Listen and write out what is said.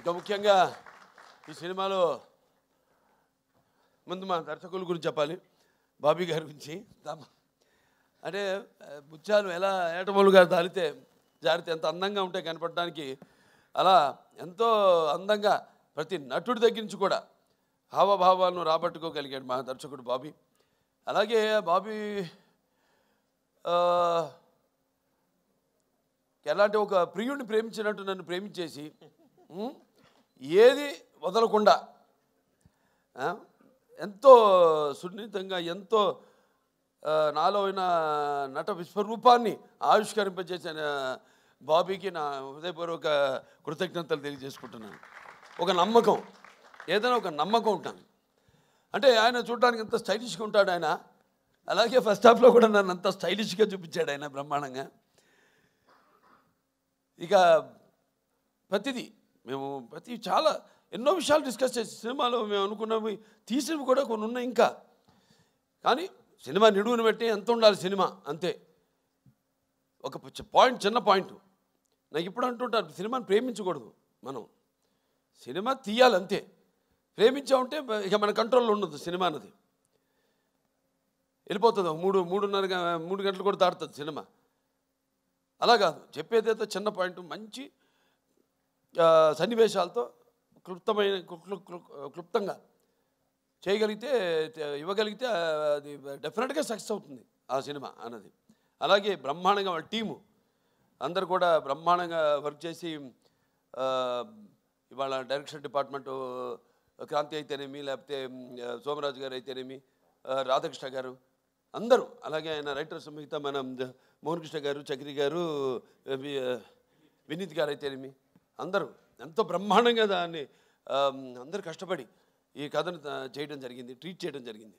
ఇంకా ముఖ్యంగా ఈ సినిమాలో ముందు మా దర్శకుల గురించి చెప్పాలి. బాబీ గారి గురించి. అంటే ముత్యాలు ఎలా ఏటమూలుగా జారితే ఎంత అందంగా ఉంటాయి కనపడడానికి, అలా ఎంతో అందంగా ప్రతి నటుడి దగ్గర నుంచి కూడా హావభావాలను రాబట్టుకోగలిగాడు మా దర్శకుడు బాబీ. అలాగే బాబీ ఎలాంటి ఒక ప్రియుడిని ప్రేమించినట్టు నన్ను ప్రేమించేసి ఏది వదలకుండా ఎంతో సున్నితంగా ఎంతో నాలో అయిన నట విశ్వరూపాన్ని ఆవిష్కరింపజేసిన బాబీకి నా హృదయపూర్వక కృతజ్ఞతలు తెలియజేసుకుంటున్నాను. ఒక నమ్మకం, ఏదైనా ఒక నమ్మకం ఉంటాను. అంటే ఆయన చూడడానికి ఎంత స్టైలిష్గా ఉంటాడు ఆయన, అలాగే ఫస్ట్ హాఫ్లో కూడా నన్ను అంత స్టైలిష్గా చూపించాడు ఆయన బ్రహ్మాండంగా. ఇక ప్రతి చాలా ఎన్నో విషయాలు డిస్కస్ చేసి సినిమాలో మేము అనుకున్నవి తీసినవి కూడా కొన్ని ఉన్నాయి ఇంకా. కానీ సినిమా నిడువుని బట్టి ఎంత ఉండాలి సినిమా అంతే. ఒక చిన్న పాయింట్ నాకు ఇప్పుడు అంటుంటారు, సినిమాని ప్రేమించకూడదు మనం, సినిమా తీయాలి అంతే. ప్రేమించామంటే ఇక మన కంట్రోల్లో ఉండదు సినిమా అన్నది. వెళ్ళిపోతుంది 3 గంటలు కూడా దాటుతుంది సినిమా. అలా కాదు, చెప్పేదైతే చిన్న పాయింట్ మంచి సన్నివేశాలతో క్లుప్తంగా చేయగలిగితే ఇవ్వగలిగితే అది డెఫినెట్గా సక్సెస్ అవుతుంది ఆ సినిమా అన్నది. అలాగే బ్రహ్మాండంగా వాళ్ళ టీము అందరు కూడా బ్రహ్మాండంగా వర్క్ చేసి ఇవాళ డైరెక్షన్ డిపార్ట్మెంటు క్రాంతి అయితేనేమి, లేకపోతే సోమరాజు గారు అయితేనేమి, రాధాకృష్ణ గారు అందరూ, అలాగే ఆయన రైటర్స్ మిగతా మన మోహన్ కృష్ణ గారు, చక్రి గారు, వినీత్ గారు అయితేనేమి అందరూ ఎంతో బ్రహ్మాండంగా దాన్ని అందరూ కష్టపడి ఈ కథను ట్రీట్ చేయడం జరిగింది.